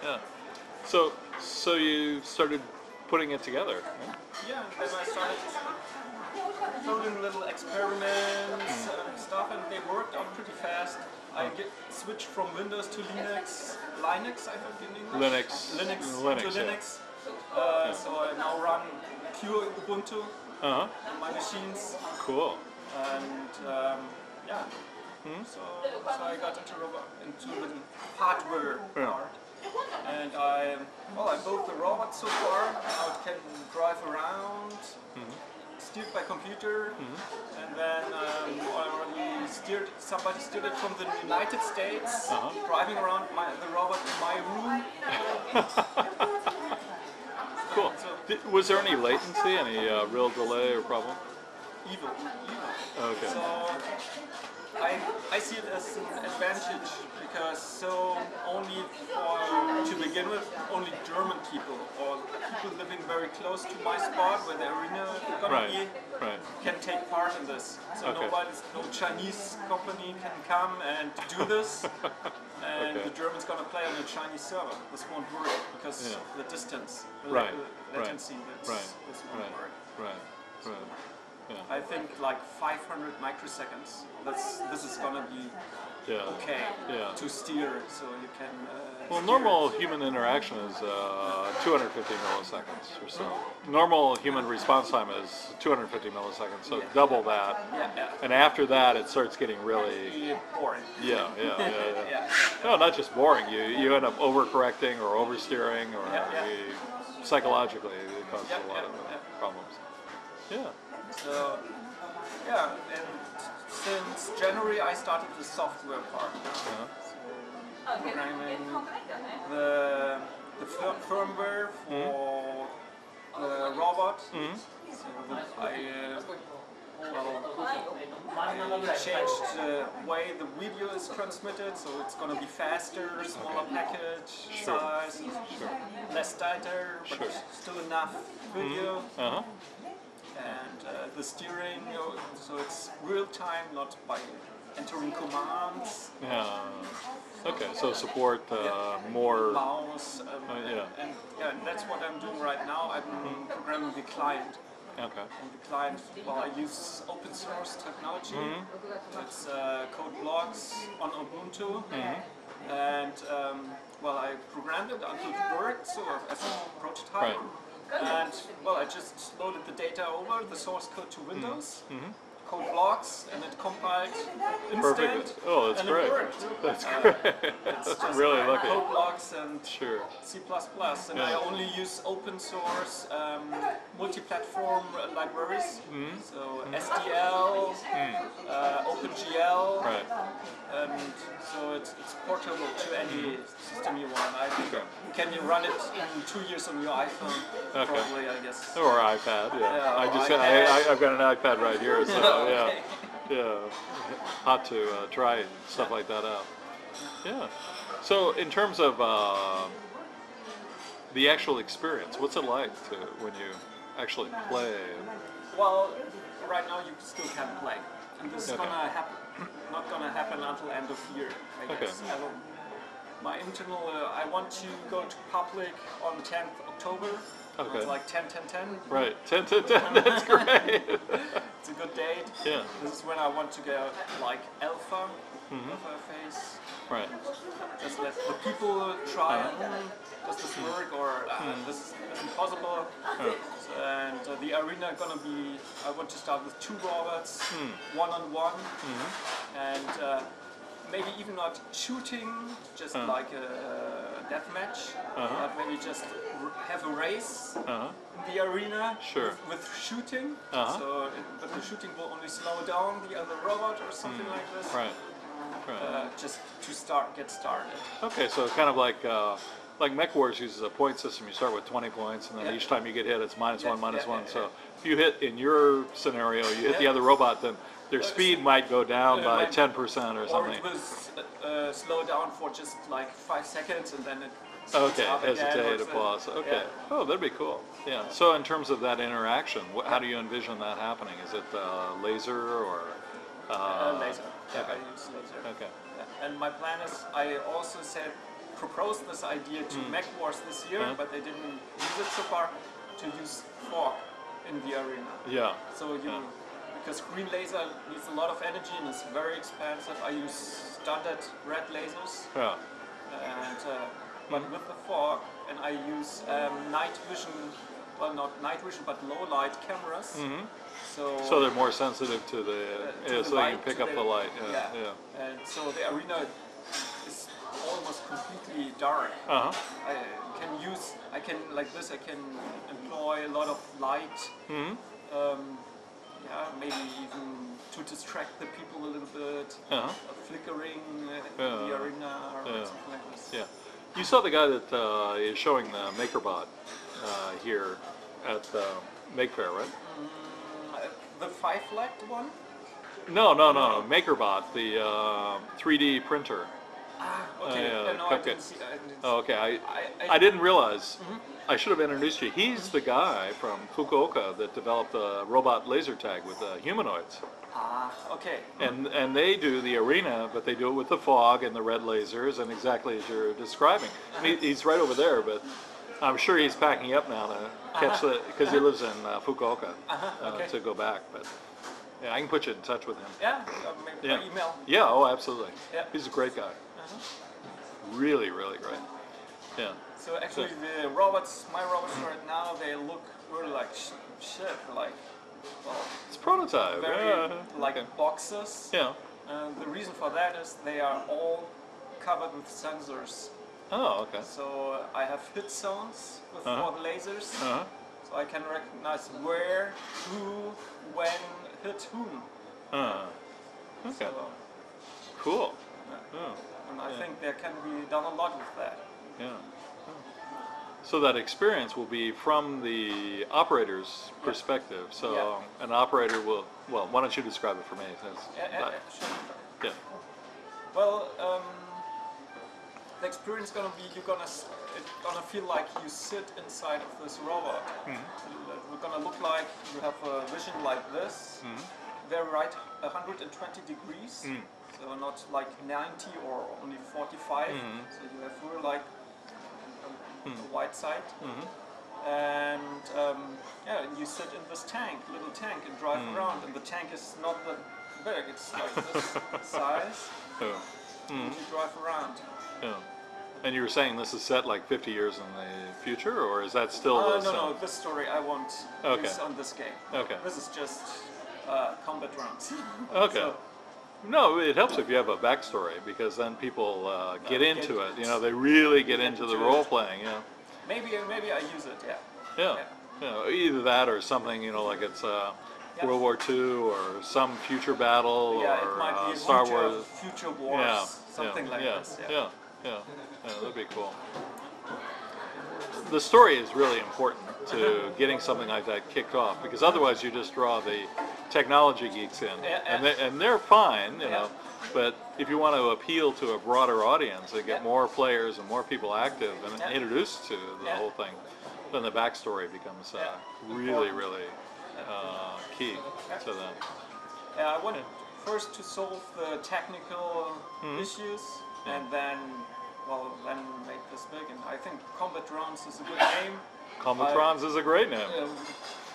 yeah. So you started putting it together. Yeah? Yeah, then I started building little experiments and stuff, and they worked out pretty fast. I switched from Windows to Linux I think in English. Linux, to yeah. Linux. So I now run pure Ubuntu Uh-huh. on my machines, Cool. and yeah. So I got into the hardware Yeah. part, and I built the robot so far. Now it can drive around, steered by computer, and then somebody steered it from the United States, driving around the robot in my room. Cool. Was there any latency, any real delay or problem? Evil. Okay. So I see it as an advantage because only to begin with, only German people or people living very close to my spot where the arena is going to be can take part in this. So no Chinese company can come and do this, and the German's going to play on a Chinese server. This won't work because the distance, the latency, this won't work. Right. Yeah. I think like 500 microseconds. This is gonna be okay to steer, so you can. Well, normal human interaction is 250 milliseconds or so. Normal human response time is 250 milliseconds, so double that. Yeah. And after that, it starts getting really boring. Yeah. No, not just boring. You end up overcorrecting or oversteering, or psychologically it causes a lot of problems. Yeah. So, and since January I started the software part. So, programming the firmware for the robot. So I changed the way the video is transmitted, so it's going to be faster, smaller package size, less data, but still enough video. And the steering, so it's real time, not by entering commands. Yeah. Okay, so support more mouse. And that's what I'm doing right now. I'm programming the client. Okay. And the client, I use open source technology. It's code blocks on Ubuntu. And I programmed it until it worked, so as a prototype. And I just loaded the data over, the source code to Windows, code blocks, and it compiled instant. Perfect. Oh, that's and great. It worked. That's great. It's just really lucky. Code blocks and C++, and I only use open source multi-platform libraries. So SDL, OpenGL, and so it's portable to any system you want. I think can you run it in 2 years on your iPhone? Probably, I guess. Or iPad. I've got an iPad right here, so hot to try stuff like that out. Yeah. So in terms of the actual experience, what's it like when you actually play? Well, right now you still can't play, and this is not gonna happen until end of year, I guess. My internal, I want to go to public on 10th October. Okay. It's like 10-10-10. Right, 10-10-10, that's great. It's a good date. Yeah. This is when I want to go like alpha phase. Right. Just let the people try, does this work, or this isn't possible. And the arena gonna be, I want to start with 2 robots, one-on-one, and maybe even not shooting, just like a deathmatch, but maybe just have a race in the arena with shooting. But the shooting will only slow down the other robot or something like this. Right. Just to get started. Okay, so kind of like MechWars uses a point system. You start with 20 points, and then each time you get hit, it's -1. So if you hit, in your scenario, you hit the other robot, then their speed might go down by 10% or something. Or it will slow down for just like 5 seconds, and then it hesitate, pause. Okay. Oh, that'd be cool. Yeah. So in terms of that interaction, how do you envision that happening? Is it laser or? Laser. I use laser. Okay. And my plan is, I also said proposed this idea to Mech Wars this year, but they didn't use it so far, to use fog in the arena. Yeah. So you, because green laser needs a lot of energy and is very expensive, I use standard red lasers. Yeah. And but with the fog, and I use night vision, well, not night vision, but low light cameras. So they're more sensitive to the, so they can pick up the light. Yeah. And so the arena is almost completely dark. I can like this. I can employ a lot of light. Maybe even to distract the people a little bit, flickering the arena or something like this. Yeah. You saw the guy that is showing the MakerBot here at Make Fair, right? The 5-legged one? No. MakerBot, the 3D printer. Okay. No, I didn't see. Okay. I didn't realize. I should have introduced you. He's the guy from Fukuoka that developed the robot laser tag with humanoids. Okay. And they do the arena, but they do it with the fog and the red lasers, and exactly as you're describing. I mean, he's right over there, but I'm sure he's packing up now to catch the, because he lives in Fukuoka, to go back. But yeah, I can put you in touch with him. Yeah, maybe by email. Yeah, oh, absolutely. Yeah. He's a great guy. Really, really great. Yeah. So actually, the robots, my robots right now, they look really like shit, like, well, it's prototype. very like boxes. Yeah. The reason for that is they are all covered with sensors. Oh, okay. So I have hit zones with all the lasers, so I can recognize where, who, when hit whom. Okay. So, Cool. and I think there can be done a lot with that. Yeah. So that experience will be from the operator's perspective. So an operator will, well, why don't you describe it for me? Sure. Yeah. Well, the experience gonna be it's gonna feel like you sit inside of this robot. It's gonna look like you have a vision like this, very right, 120 degrees. So not like 90 or only 45. So you have really like the white side. And you sit in this little tank, and drive around. And the tank is not that big; it's like this size. And you drive around. And you were saying this is set like 50 years in the future, or is that still? No. This story I won't use on this game. Okay. This is just combat rounds. Okay. So, no, it helps if you have a backstory, because then people get into it. You know, they really get into the role playing. Yeah. Maybe I use it. Yeah. Either that or something. You know, like it's World War II or some future battle or it might be Star Wars. Future Wars, something like this. Yeah, that'd be cool. The story is really important to getting something like that kicked off, because otherwise you just draw the technology geeks in, and they're fine, you know. But if you want to appeal to a broader audience and get more players and more people active and introduced to the whole thing, then the backstory becomes really, really key to them. I wanted first to solve the technical issues, and then make this big. And I think Combatrons is a good name. Combatrons is a great name.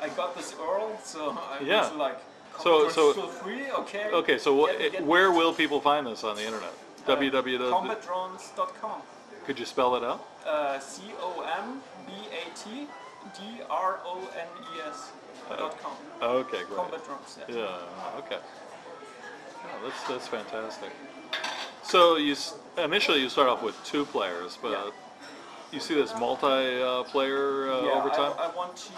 I got this URL, so I was like, so free, okay. Okay, so where will people find this on the internet? Combatrons.com. Could you spell it out? COMBATRONES.com. Okay, great. Combatrons. Yeah. Okay. Oh, that's fantastic. So initially you start off with 2 players, but you see this multiplayer over time? I want to,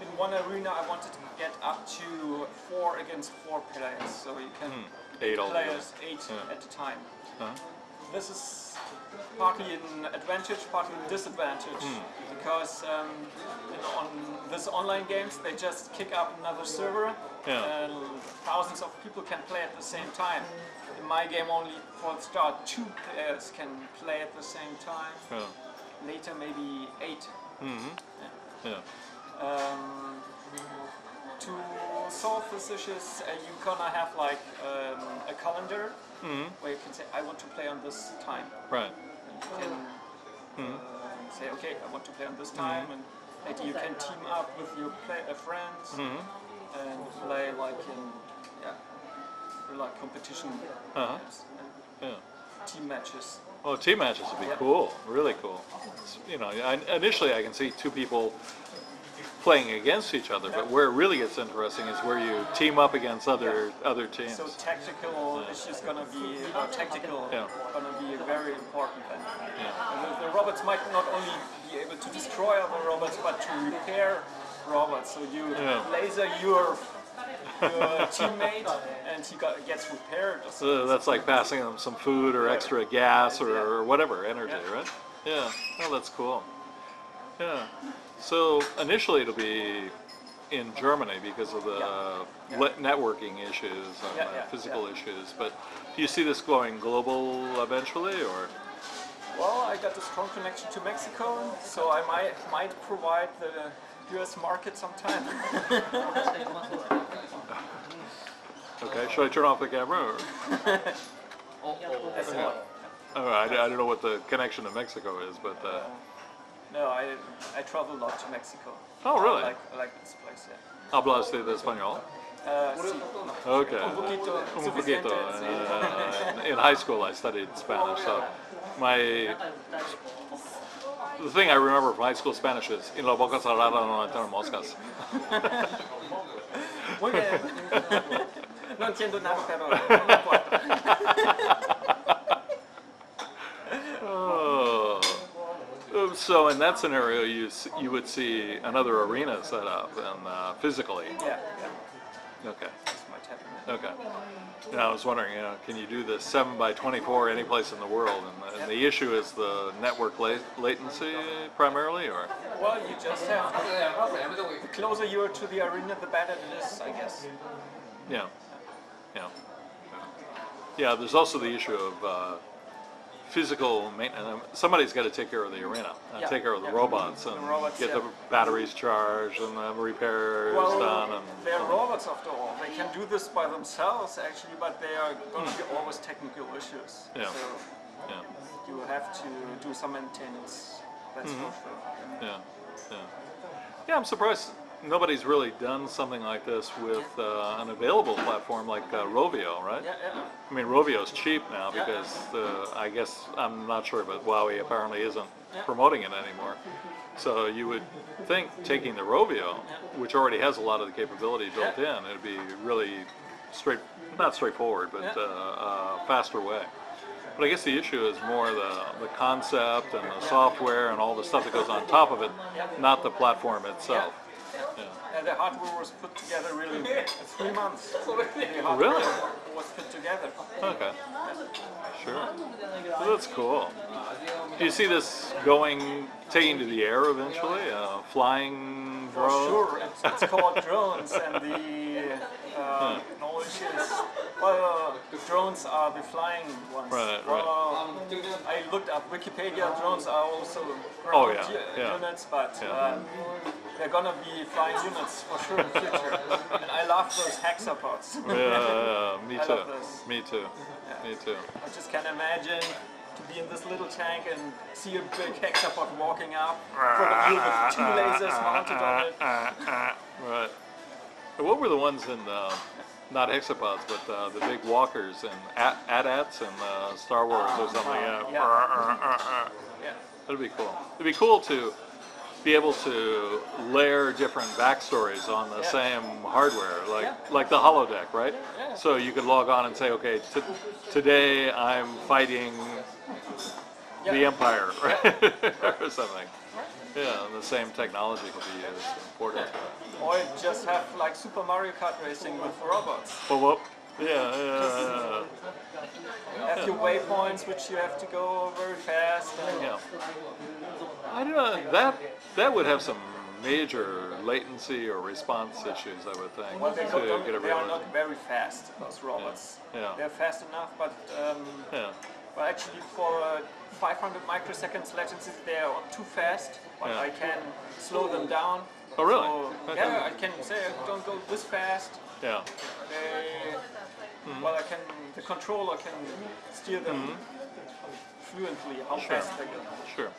in one arena I wanted to get up to 4 against 4 players, so you can 8 players 8 at a time. This is partly an advantage, partly a disadvantage, because on these online games they just kick up another server and thousands of people can play at the same time. In my game, only for the start 2 players can play at the same time. Later maybe 8. To solve these issues, you're gonna have like a calendar where you can say, I want to play on this time. Right. You can say, okay, I want to play on this time, and maybe you can team up with your friends and play like in like competition games and team matches. Oh, team matches would be cool, really cool. You know, initially I can see two people playing against each other, but where it really gets interesting is where you team up against other teams. So tactical issues gonna be gonna be very important then. And the robots might not only be able to destroy other robots, but to repair robots. So you laser your teammate, and he gets repaired. Or so that's like passing them some food or extra gas or whatever energy, right? Yeah. Oh, that's cool. Yeah. So initially it'll be in Germany because of the networking issues and physical issues. But do you see this going global eventually, or? Well, I got a strong connection to Mexico, so I might provide the U.S. market sometime. Okay, should I turn off the camera? Or? That's what. Oh, I don't know what the connection to Mexico is, but... No, I travel a lot to Mexico. Oh, really? I like this place, yeah. ¿Habla usted español? Sí. Okay. Un poquito. Un poquito. Suficiente, In high school I studied Spanish, so the thing I remember from high school Spanish is "En la boca cerrada no entran moscas." Muy bien. No entiendo nada, pero no importa. So in that scenario, you would see another arena set up and physically. Yeah. Okay. This might happen. Okay. And I was wondering, can you do this 7x24 any place in the world? And the issue is the network latency primarily, or? Well, you just have the closer you are to the arena, the better it is, I guess. Yeah. Yeah. Yeah. There's also the issue of physical maintenance. Somebody's got to take care of the arena, take care of the robots, and get the batteries charged and the repairs done. And they're robots after all. They can do this by themselves actually, but they are going to be always technical issues. Yeah. So you have to do some maintenance. That's for sure. Yeah. Yeah. Yeah. I'm surprised nobody's really done something like this with an available platform like Rovio, right? Yeah, yeah. I mean, Rovio's cheap now because I guess, I'm not sure, but Huawei apparently isn't promoting it anymore. So you would think taking the Rovio, which already has a lot of the capability built in, it'd be really not straightforward, but a faster way. But I guess the issue is more the concept and the software and all the stuff that goes on top of it, not the platform itself. And the hardware was put together really in 3 months. The hardware Really? was put together. Okay. Sure. Well, that's cool. Do you see this taking to the air eventually? Flying For drones? sure, it's called drones, and the knowledge is, well, the drones are the flying ones. Right. I looked up Wikipedia, drones are also Oh, ground units, but they're gonna be flying units for sure in the future. And I love those hexapods. Me I too. love those. Me too. Me too. I just can't imagine to be in this little tank and see a big hexapod walking up, probably with 2 lasers mounted on it. Right. What were the ones in, not hexapods, but the big walkers in AT-ATs and Star Wars or something? That'd be cool. It'd be cool to be able to layer different backstories on the same hardware, like the holodeck, right? So you could log on and say, okay, today I'm fighting the Empire, right? Or something. Yeah, and the same technology could be used and ported to it. Or just have like Super Mario Kart racing with robots. Well, Have your waypoints, which you have to go very fast. And I don't know, that would have some major latency or response issues, I would think, well, they are to not very fast, those robots. They're fast enough, but well, actually for 500 microseconds latency, they are too fast, but I can slow them down. Oh, really? So, Okay. I can say don't go this fast. Yeah. Well, the controller can steer them fluently how Sure. fast they're going. Sure.